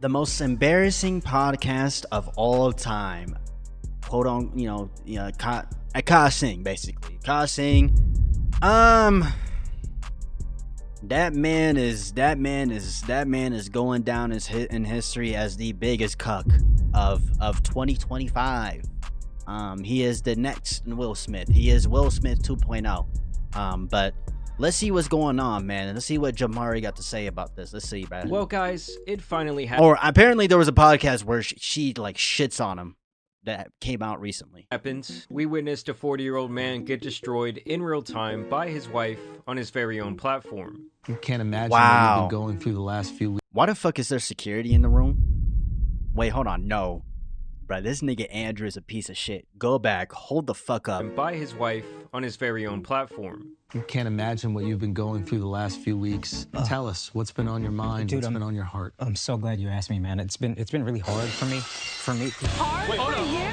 The most embarrassing podcast of all time. Quote on, Akaash Singh, basically. Akaash Singh. That man is going down in history as the biggest cuck of 2025. He is the next Will Smith. He is Will Smith 2.0. But let's see what's going on, man. Let's see what Jamari got to say about this. Let's see, man. Well, guys, it finally happened. Or apparently there was a podcast where she like shits on him that came out recently. We witnessed a 40-year-old man get destroyed in real time by his wife on his very own platform. You can't imagine what you've been going through the last few weeks. Why the fuck is there security in the room? Wait, hold on. No. Bruh, this nigga Andrew is a piece of shit. Go back. Hold the fuck up. And by his wife on his very own platform. You can't imagine what you've been going through the last few weeks. Tell us what's been on your mind, dude, what's been on your heart. I'm so glad you asked me, man. It's been really hard for me. Hard for you?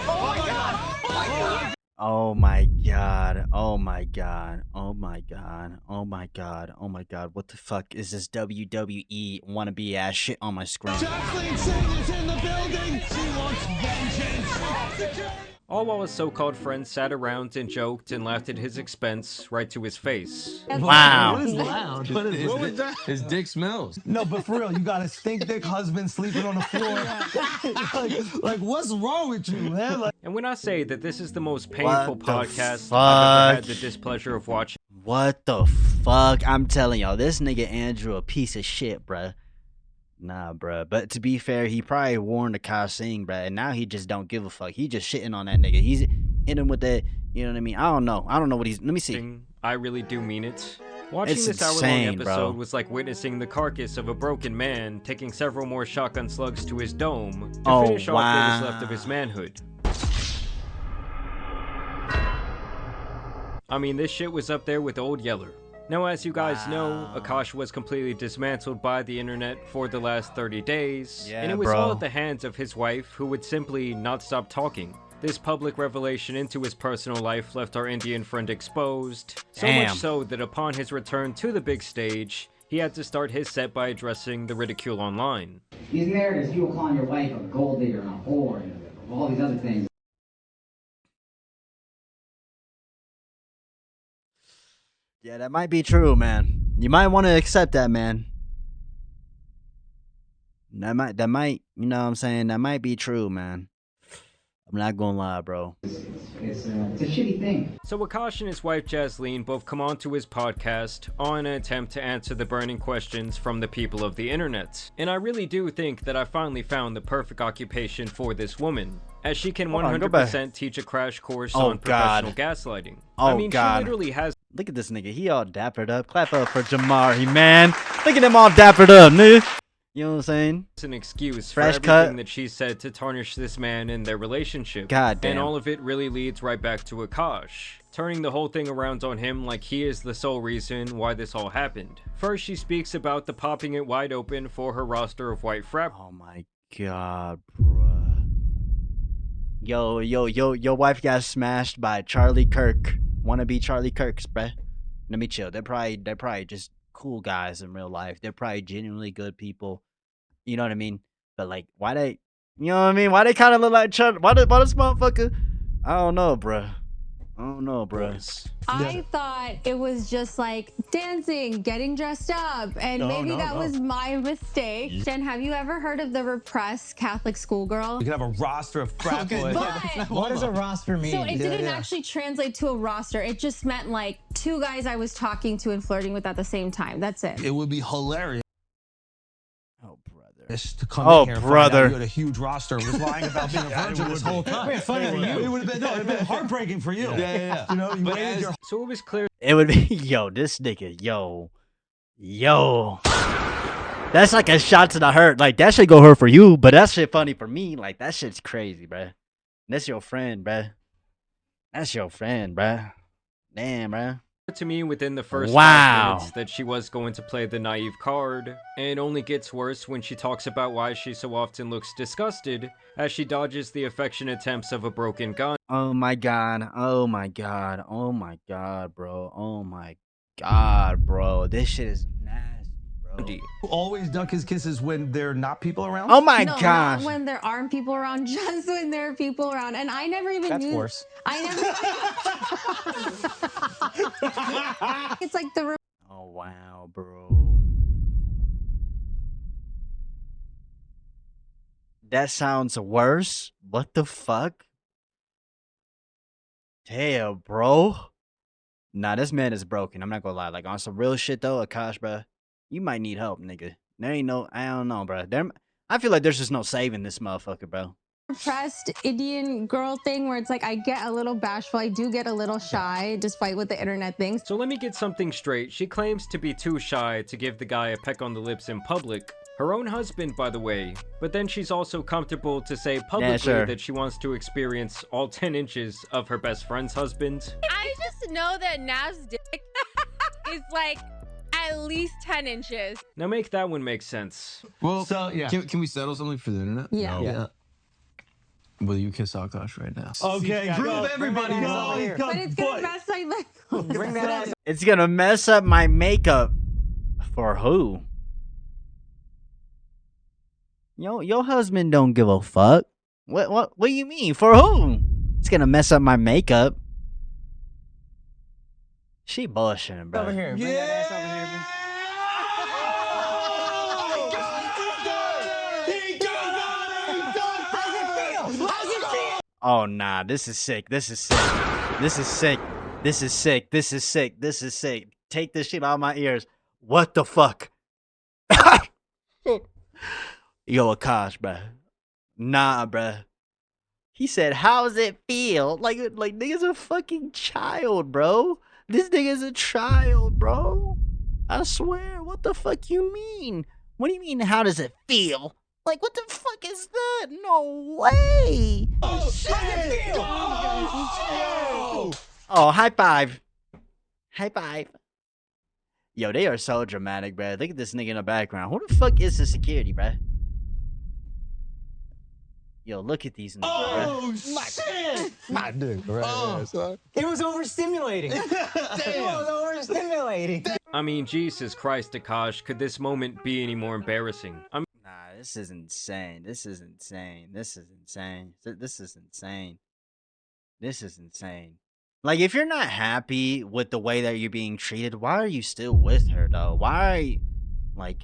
Oh my god! Oh my god. Oh my god. Oh my god. Oh my god. Oh my god. What the fuck is this WWE wannabe ass shit on my screen? Kathleen Singh is in the building! She wants vengeance! All while his so-called friends sat around and joked and laughed at his expense right to his face. Wow. What is loud? What was that? His dick smells. No, but for real, you got a stink dick husband sleeping on the floor. like, what's wrong with you, man? Like, and when I say that this is the most painful What the podcast fuck? I've ever had the displeasure of watching. What the fuck? I'm telling y'all, this nigga Andrew a piece of shit, bruh. Nah, bruh. But to be fair, he probably warned Akaash Singh, bruh, and now he just don't give a fuck. He just shitting on that nigga. He's hitting him with that, you know what I mean? I don't know what he's... Let me see. I really do mean it. Watching It's this hour-long insane, episode bro. was like witnessing the carcass of a broken man taking several more shotgun slugs to his dome to Oh, finish off what wow. was left of his manhood. I mean, this shit was up there with Old Yeller. Now, as you guys know, Akaash was completely dismantled by the internet for the last 30 days, Yeah, and it was bro. all at the hands of his wife, who would simply not stop talking. This public revelation into his personal life left our Indian friend exposed, so Damn. much so that upon his return to the big stage, he had to start his set by addressing the ridicule online. These narratives, you will call your wife a gold digger and a whore and all these other things. Yeah, that might be true, man. You might want to accept that, man. That might, you know what I'm saying? That might be true, man. I'm not gonna lie, bro. It's a shitty thing. So Akaash and his wife Jasleen both come onto his podcast on an attempt to answer the burning questions from the people of the internet. And I really do think that I finally found the perfect occupation for this woman, as she can Hold on, go back. 100% teach a crash course Oh, on God. professional gaslighting. Oh, I mean, God. she literally has Look at this nigga. He all dappered up. Clap up for Jamari, man. Look at him all dappered up, nigga. You know what I'm saying? an excuse Fresh for cut. everything that she said to tarnish this man and their relationship. God damn. And all of it really leads right back to Akaash, turning the whole thing around on him like he is the sole reason why this all happened. First, she speaks about the popping it wide open for her roster of white frat. Oh my god, bruh. Your wife got smashed by Charlie Kirk. Wannabe Charlie Kirks, bruh. Let me chill. They're probably just cool guys in real life. They're probably genuinely good people. You know what I mean? But like, why they? You know what I mean? Why they kind of look like Charlie? Why this motherfucker? I don't know, bruh. I don't know, bruh. I thought it was just like dancing, getting dressed up, and maybe that was my mistake. Jen, have you ever heard of the repressed Catholic schoolgirl? you can have a roster of frat boys. But What does a roster mean? so it didn't actually translate to a roster. It just meant like two guys I was talking to and flirting with at the same time. That's it. It would be hilarious Oh, brother. to come Oh, in here and brother. find out you had a huge roster and was lying about being a virgin this whole time. It's funny for you. It would have been heartbreaking for you. Yeah. You know, you waited your So it was clear It would be, yo, this nigga, yo. That's like a shot to the hurt. Like, that shit go hurt for you, but that shit funny for me. Like, that shit's crazy, bruh. That's your friend, bruh. That's your friend, bruh. Damn, bruh. to me within the first Wow. 5 minutes that she was going to play the naive card, and it only gets worse when she talks about why she so often looks disgusted as she dodges the affectionate attempts of a broken gun. Oh my god. Oh my god. Oh my god, bro. Oh my god, bro. This shit is nasty, bro. Always duck his kisses when there are not people around? Oh my No, gosh. not when there aren't people around, just when there are people around. And I never even That's knew. worse. I never. It's like the. Oh wow, bro. That sounds worse. What the fuck? Damn, bro. Nah, this man is broken. I'm not gonna lie. Like on some real shit though, Akaash, bro, you might need help, nigga. There ain't no, I don't know, bro. I feel like there's just no saving this motherfucker, bro. Repressed Indian girl thing where it's like I get a little bashful, I do get a little shy despite what the internet thinks. So let me get something straight. She claims to be too shy to give the guy a peck on the lips in public. Her own husband, by the way. But then she's also comfortable to say publicly that she wants to experience all 10 inches of her best friend's husband. I just know that Nav's dick is like at least 10 inches. Now make that one make sense. Well, so yeah. Can we settle something for the internet? Yeah. No. Yeah. Will you kiss Akaash right now? Okay, prove everybody wrong. But it's gonna mess like Bring that ass. It's gonna mess up my makeup. For who? Your husband don't give a fuck. What do you mean? For who? It's gonna mess up my makeup. She bullshitting, bro. Over here. Bring that ass over here. Bring... Oh nah, this is sick. This is sick. This is sick. This is sick. This is sick. This is sick. Take this shit out of my ears. What the fuck? Yo, Akaash, bruh. Nah, bruh. He said, how's it feel? Like nigga's a fucking child, bro. This nigga's a child, bro. I swear, what the fuck you mean? What do you mean, how does it feel? Like, what the fuck is that? No way. Oh, shit. Oh, high five. High five. Yo, they are so dramatic, bruh. Look at this nigga in the background. Who the fuck is the security, bruh? Yo, look at these niggas, Oh, shit. My dude, right there, It was overstimulating. It was overstimulating. I mean, Jesus Christ, Akaash, could this moment be any more embarrassing? Nah, this is insane. This is insane. This is insane. This is insane. This is insane. Like, if you're not happy with the way that you're being treated, why are you still with her, though? Why are you, like,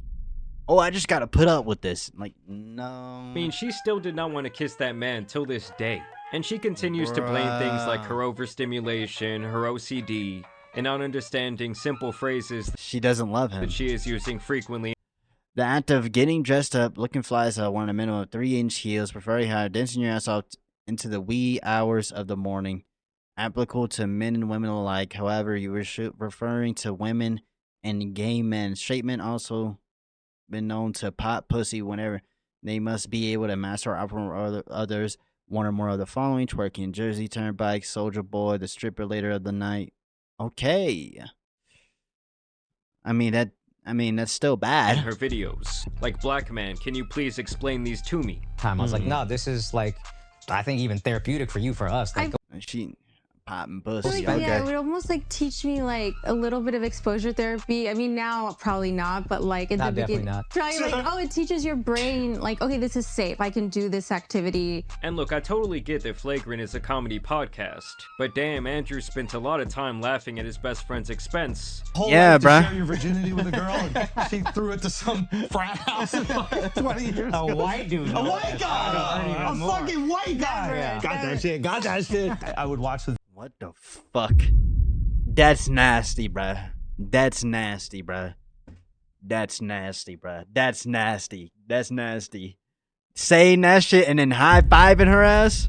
oh, I just gotta put up with this. Like, no. I mean, she still did not want to kiss that man till this day. And she continues to blame things like her overstimulation, her OCD, and not understanding simple phrases She doesn't love him. that she is using frequently. The act of getting dressed up, looking fly as hell, wearing a minimum of 3-inch heels, preferring higher, dancing your ass off into the wee hours of the morning, applicable to men and women alike. However, you were referring to women and gay men. Straight men also been known to pop pussy whenever they must be able to master or operate others. One or more of the following: twerking, Jersey Turnpike, Soldier Boy, the stripper later of the night. Okay. I mean that's still bad. Her videos. Like, black man, can you please explain these to me? I was like, no, this is like, I think even therapeutic for us. Like, She popping I feel pussy. like, Okay. yeah, it would almost like teach me like a little bit of exposure therapy. I mean, now probably not, but like at the definitely beginning, not. probably like, oh, it teaches your brain like, okay, this is safe. I can do this activity. And look, I totally get that Flagrant is a comedy podcast, but damn, Andrew spent a lot of time laughing at his best friend's expense. Whole Yeah, life to bruh. share your virginity with a girl, and she threw it to some frat house in fucking 20 years ago. a white dude. A white guy! A fucking white guy! Got that shit, got that shit. I would watch the What the fuck? That's nasty, bruh. That's nasty, bruh. That's nasty, bruh. That's nasty. That's nasty. Saying that shit and then high-fiving her ass?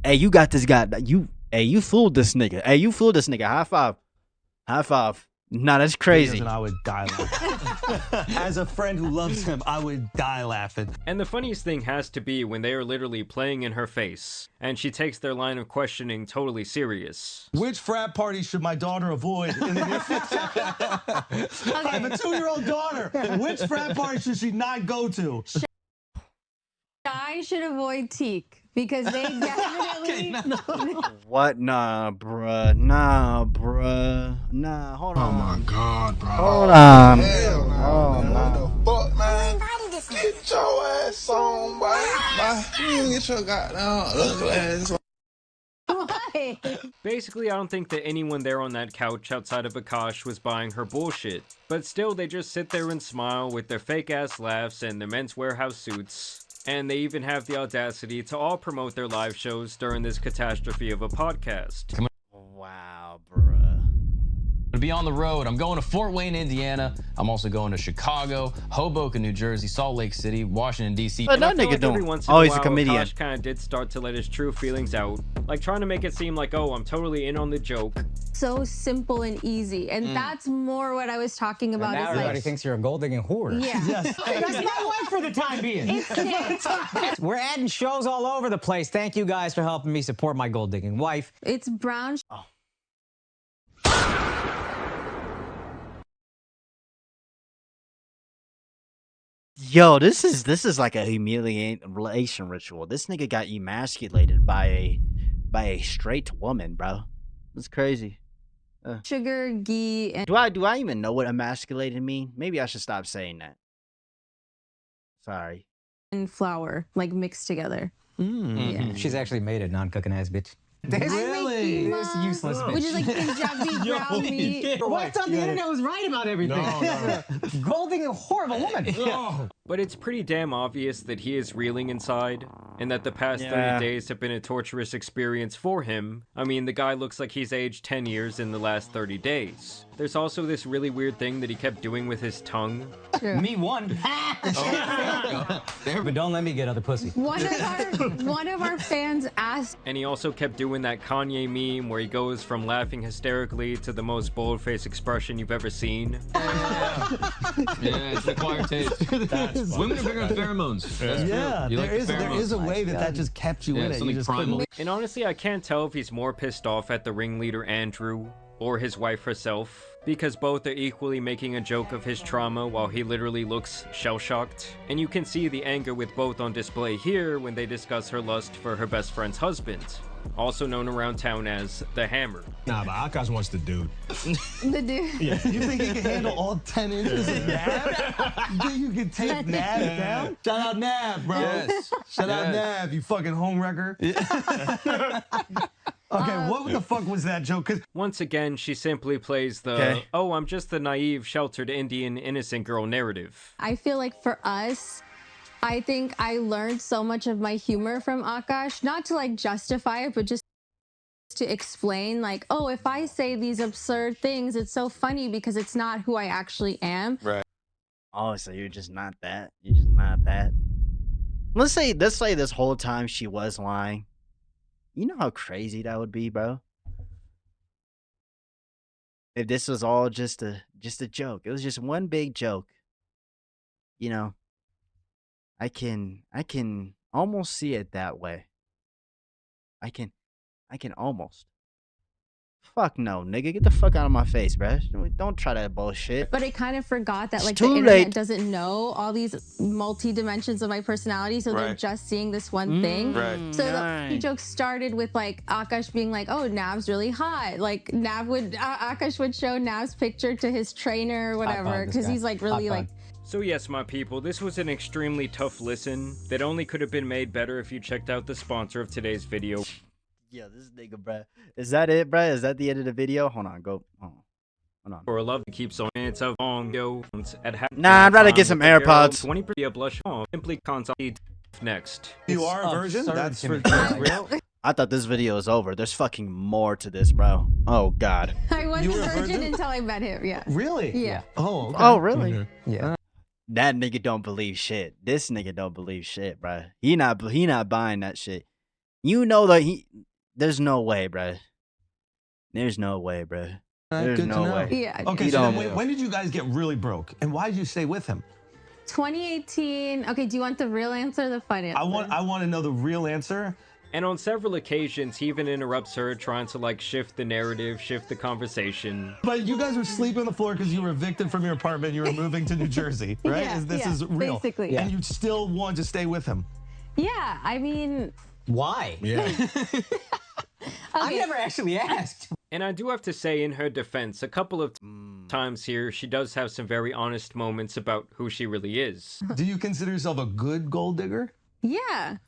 Hey, you got this guy. You fooled this nigga. Hey, you fooled this nigga. High five. High five. Nah, that's crazy. and I would die laughing. As a friend who loves him, I would die laughing. And the funniest thing has to be when they are literally playing in her face, and she takes their line of questioning totally serious. Which frat party should my daughter avoid in the near future? I have a 2-year-old daughter. Which frat party should she not go to? I should avoid teak. because they definitely. What? Nah, bruh. Nah, bruh. Nah, hold on. Oh my God, bro. Hold on. Hell no. Oh, What no. the fuck, man? Get your ass on, boy. You get your goddamn ugly ass on. Why? Basically, I don't think that anyone there on that couch outside of Akaash was buying her bullshit. But still, they just sit there and smile with their fake-ass laughs and their Men's Warehouse suits. And they even have the audacity to all promote their live shows during this catastrophe of a podcast. Wow, bruh. To be on the road. I'm going to Fort Wayne, Indiana. I'm also going to Chicago, Hoboken, New Jersey, Salt Lake City, Washington, D.C. But that I feel nigga like every don't. once in Oh, a he's a while, comedian. Akaash kind of did start to let his true feelings out, like trying to make it seem like, oh, I'm totally in on the joke. So simple and easy, and that's more what I was talking about. Now is everybody like, thinks you're a gold digging whore. yeah, Yes. That's my wife for the time being. it's We're adding shows all over the place. Thank you guys for helping me support my gold digging wife. it's brown. Yo, this is like a humiliation ritual. This nigga got emasculated by a straight woman, bro. That's crazy. Sugar, ghee, and Do I even know what emasculated mean? Maybe I should stop saying that. Sorry. flour, like mixed together. Yeah. She's actually made it, non-cooking ass bitch. Really? This useless bitch. Which is like Punjabi brown meat. Well, I thought the internet was right about everything. No. Gold digging horrible woman. But it's pretty damn obvious that he is reeling inside, and that the past Yeah. 30 days have been a torturous experience for him. I mean, the guy looks like he's aged 10 years in the last 30 days. There's also this really weird thing that he kept doing with his tongue. True. Me one. But don't let me get other pussy. One of our fans asked And he also kept doing that Kanye meme where he goes from laughing hysterically to the most bold-faced expression you've ever seen. Yeah, it's an acquired taste. Women are bigger on pheromones. That's Yeah, true. You like the there is a pheromones. way that just kept you Yeah, in it. You something just primal. couldn't. And honestly, I can't tell if he's more pissed off at the ringleader Andrew or his wife herself, because both are equally making a joke of his trauma while he literally looks shell-shocked. And you can see the anger with both on display here when they discuss her lust for her best friend's husband, also known around town as the Hammer. Nah, but Akaash wants the dude. the dude. You think he can handle all 10 inches of Nav? You think you can take Nav down? Shout out Nav, bro. Yes. Shout out Yes. Nav, you fucking homewrecker. Okay, what the fuck was that joke? 'Cause Once again, she simply plays the, Okay. oh, I'm just the naive, sheltered Indian innocent girl narrative. I feel like for us, I think I learned so much of my humor from Akaash, not to like justify it, but just to explain like, oh, if I say these absurd things, it's so funny because it's not who I actually am. Oh, so you're just not that. You're just not that. Let's say this whole time she was lying. You know how crazy that would be, bro? If this was all just a joke. It was just one big joke. You know, I can almost see it that way. I can almost. Fuck no, nigga. Get the fuck out of my face, bruh. Don't try that bullshit. But I kind of forgot that It's like the too internet late. doesn't know all these multi-dimensions of my personality, so they're Right. just seeing this one thing. Right. So the Right. joke started with like Akaash being like, "Oh, Nav's really hot." Like Akaash would show Nav's picture to his trainer or whatever five, this because guy. he's like really Hot like. So yes, my people, this was an extremely tough listen that only could have been made better if you checked out the sponsor of today's video. Yo, this nigga, bruh. Is that it, bruh? Is that the end of the video? Hold on, go. Hold on. For a love that keeps on minutes of long yo at half. Nah, I'd rather get some AirPods. 20% blush on simply console next. you are a It's virgin? absurd That's to for me. real? I thought this video was over. There's fucking more to this, bro. Oh God. I was You a were a virgin virgin? until I met him. Yeah. Really? Yeah. Oh, okay. Oh really? Yeah. That nigga don't believe shit. This nigga don't believe shit, bruh. He not buying that shit. You know that there's no way, bruh. There's no way, bruh. There's Good to no know. way. Yeah. Okay, You so then don't- when did you guys get really broke? And why did you stay with him? 2018. Okay, do you want the real answer or the fun answer? I want to know the real answer. And on several occasions, he even interrupts her, trying to like shift the narrative, shift the conversation. But you guys were sleeping on the floor because you were evicted from your apartment. You were moving to New Jersey, right? Yeah, this yeah, is real. basically. And you still want to stay with him. Yeah, I mean, Why? Yeah. I never actually asked. And I do have to say, in her defense, a couple of times here, she does have some very honest moments about who she really is. Do you consider yourself a good gold digger? Yeah.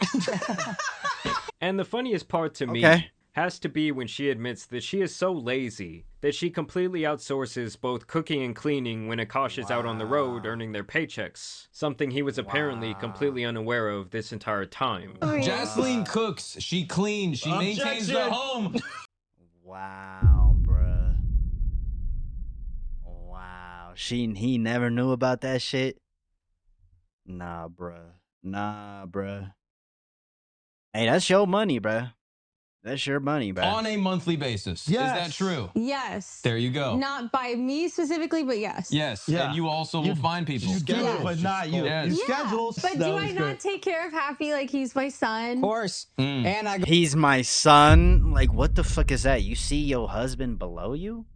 And the funniest part to me has to be when she admits that she is so lazy that she completely outsources both cooking and cleaning when Akaash is out on the road earning their paychecks. Something he was apparently completely unaware of this entire time. Jasleen cooks, she cleans, she maintains the home. Wow, bruh. Wow. He never knew about that shit? Nah, bruh. Nah, bruh. Hey, that's your money, bruh. That's your money, bruh. On a monthly basis. Yes. Is that true? Yes. There you go. Not by me specifically, but yes. Yes. Yeah. And you also will find people. You do it, but not you. Yes. You Yeah, schedule. but do I not take care of Happy like he's my son? Of course. And I go He's my son? Like, what the fuck is that? You see your husband below you?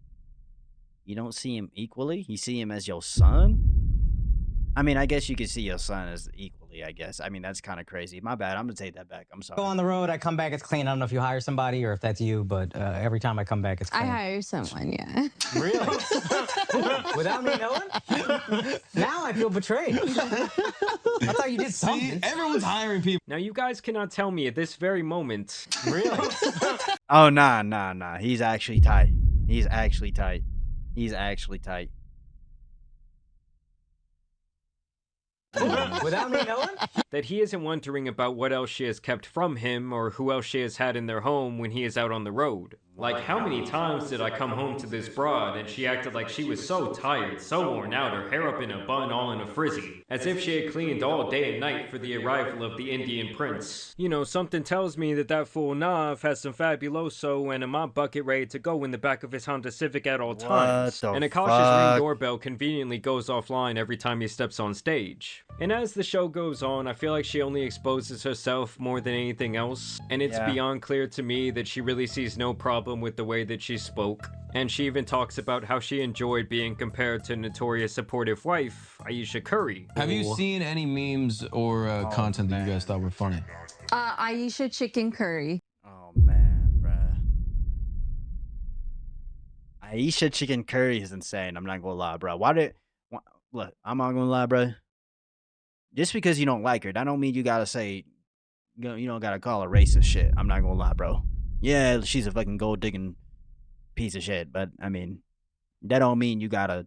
You don't see him equally? You see him as your son? I mean, I guess you could see your son as equally, I guess. I mean, that's kind of crazy. My bad. I'm going to take that back. I'm sorry. go on the road, I come back, it's clean. I don't know if you hire somebody or if that's you, but every time I come back, it's I clean. hire someone, yeah. Really? Without me knowing? Now I feel betrayed. I thought you did something. Everyone's hiring people. Now, you guys cannot tell me at this very moment. Really? Oh, nah. He's actually tight. He's actually tight. He's actually tight. Without me knowing? That he isn't wondering about what else she has kept from him or who else she has had in their home when he is out on the road. Like, how many times did I come home to this broad and she acted like she was so tired, so worn out, her hair up in a bun, all in a frizzy, as if she had cleaned all day and night for the arrival of the Indian prince. You know, something tells me that that fool Nav has some Fabuloso and a mop bucket ready to go in the back of his Honda Civic at all times. And Akaash's ring doorbell conveniently goes offline every time he steps on stage. And as the show goes on, I feel like she only exposes herself more than anything else, and it's beyond clear to me that she really sees no problem with the way that she spoke. And she even talks about how she enjoyed being compared to notorious supportive wife, Aisha Curry. Have you seen any memes or content that you guys thought were funny? Aisha chicken curry. Oh, man, bruh. Aisha chicken curry is insane. I'm not gonna lie, bro. Look, I'm not gonna lie, bro. Just because you don't like her, that don't mean you gotta say, you don't gotta call her racist shit. I'm not gonna lie, bro. Yeah, she's a fucking gold digging piece of shit, but I mean, that don't mean you gotta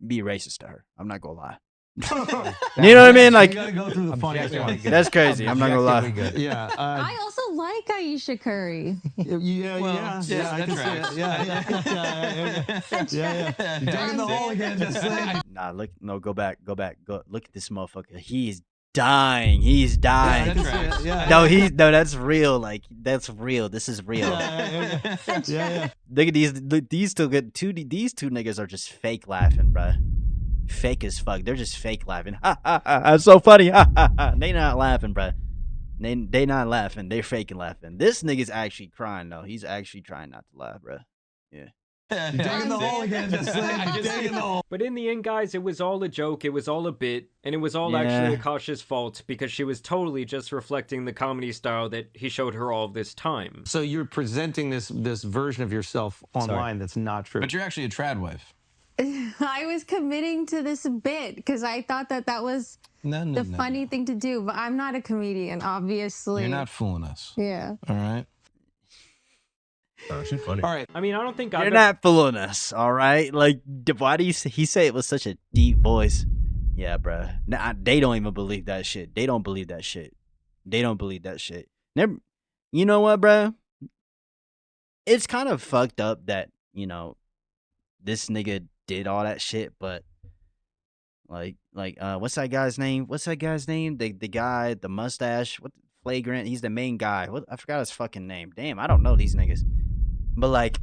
be racist to her. I'm not gonna lie. You know what I mean? Like, you gotta go through the funny one. that's crazy. I'm not gonna lie. Yeah. I also like Aisha Curry. Yeah. I can see it. Yeah. You're digging the hole again. Just saying. Nah, go back. Go look at this motherfucker. He's dying. He's dying. No, that's real. Like, that's real. This is real. Yeah. Look at these two niggas are just fake laughing, bruh. Fake as fuck. They're just fake laughing. Ha ha ha. That's so funny. Ha ha ha. They not laughing, bruh. They not laughing. They're faking laughing. This nigga's actually crying though. He's actually trying not to laugh, bruh. Yeah. Digging the hole again. Just saying. Digging the hole. But in the end, guys, it was all a joke, it was all a bit, and it was all actually Akaash's fault because she was totally just reflecting the comedy style that he showed her all this time. So you're presenting this version of yourself online that's not true. But you're actually a trad wife. I was committing to this bit because I thought that was the funny thing to do, but I'm not a comedian, obviously. You're not fooling us. Yeah. All right. Oh, she's funny. All right. I mean, I don't think You're not fooling us, all right? Like, why do he say it with such a deep voice? Yeah, bruh. Nah, they don't even believe that shit. They don't believe that shit. Never. You know what, bruh? It's kind of fucked up that, you know, this nigga did all that shit, but like what's that guy's name? The guy, the mustache, Flagrant. He's the main guy. I forgot his fucking name. Damn, I don't know these niggas. But like,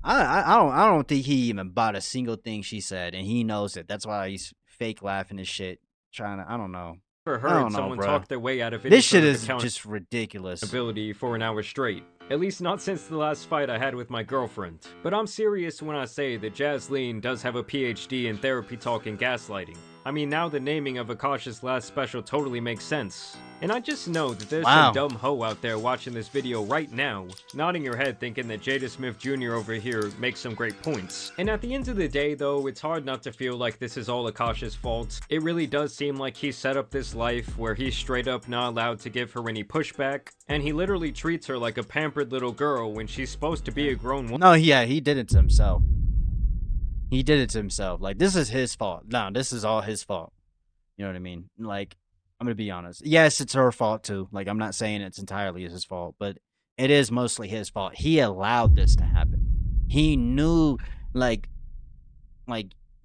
I don't think he even bought a single thing she said, and he knows it. That's why he's fake laughing and shit. I don't know. Never heard someone talk their way out of this shit is just ridiculous. Ability for an hour straight. At least not since the last fight I had with my girlfriend. But I'm serious when I say that Jasleen does have a PhD in therapy talk and gaslighting. I mean, now the naming of Akaash's last special totally makes sense. And I just know that there's Wow. some dumb hoe out there watching this video right now, nodding your head thinking that Jada Smith Jr. over here makes some great points. And at the end of the day though, it's hard not to feel like this is all Akaash's fault. It really does seem like he set up this life where he's straight up not allowed to give her any pushback, and he literally treats her like a pampered little girl when she's supposed to be a grown woman. No, yeah, he did it to himself. He did it to himself. Like, this is his fault. No, this is all his fault. You know what I mean? Like, I'm gonna be honest. Yes, it's her fault too. Like, I'm not saying it's entirely his fault, but it is mostly his fault. He allowed this to happen. He knew, like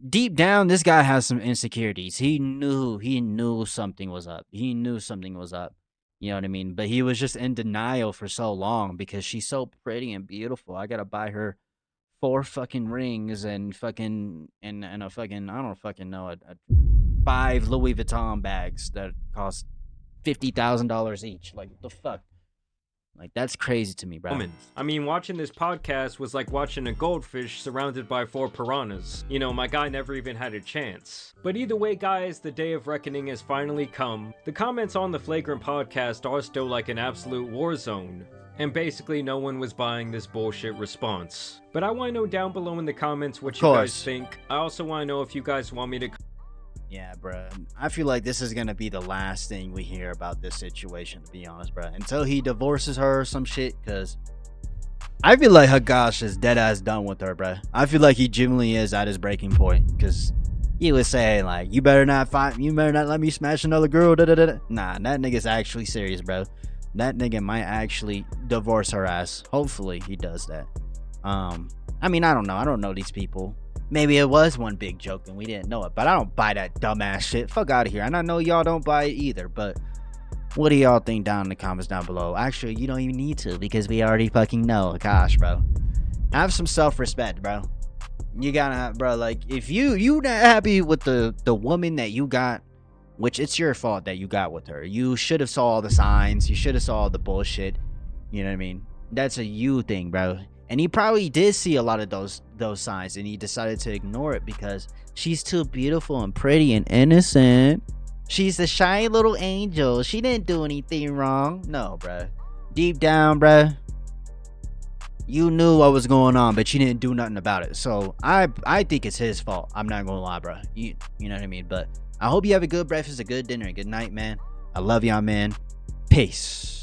deep down, this guy has some insecurities. He knew something was up. He knew something was up. You know what I mean? But he was just in denial for so long because she's so pretty and beautiful. I gotta buy her 4 fucking rings and fucking and a fucking, I don't fucking know, 5 Louis Vuitton bags that cost $50,000 each. Like, what the fuck? Like, that's crazy to me, bro. I mean, watching this podcast was like watching a goldfish surrounded by 4 piranhas. You know, my guy never even had a chance. But either way, guys, the day of reckoning has finally come. The comments on the Flagrant podcast are still like an absolute war zone, and basically no one was buying this bullshit response. But I want to know down below in the comments what you guys think. I also want to know if you guys want me to... Yeah, bro. I feel like this is gonna be the last thing we hear about this situation, to be honest, bro. Until he divorces her or some shit, because I feel like Akaash is dead ass done with her, bro. I feel like he genuinely is at his breaking point, because he was saying, like, you better not let me smash another girl, da da da. Nah, that nigga's actually serious, bro. That nigga might actually divorce her ass. Hopefully he does that. I mean, I don't know these people. Maybe it was one big joke and we didn't know it, but I don't buy that dumbass shit. Fuck out of here. And I know y'all don't buy it either, but what do y'all think down in the comments down below? Actually, you don't even need to, because we already fucking know. Gosh, bro. Have some self-respect, bro. You gotta, bro, like, if you not happy with the woman that you got, which it's your fault that you got with her. You should have saw all the signs. You should have saw all the bullshit. You know what I mean? That's a you thing, bro. And he probably did see a lot of those signs, and he decided to ignore it because she's too beautiful and pretty and innocent. She's a shy little angel. She didn't do anything wrong. No, bro. Deep down, bro, you knew what was going on, but you didn't do nothing about it. So I think it's his fault. I'm not gonna lie, bro. You know what I mean? But I hope you have a good breakfast, a good dinner, a good night, man. I love y'all, man. Peace.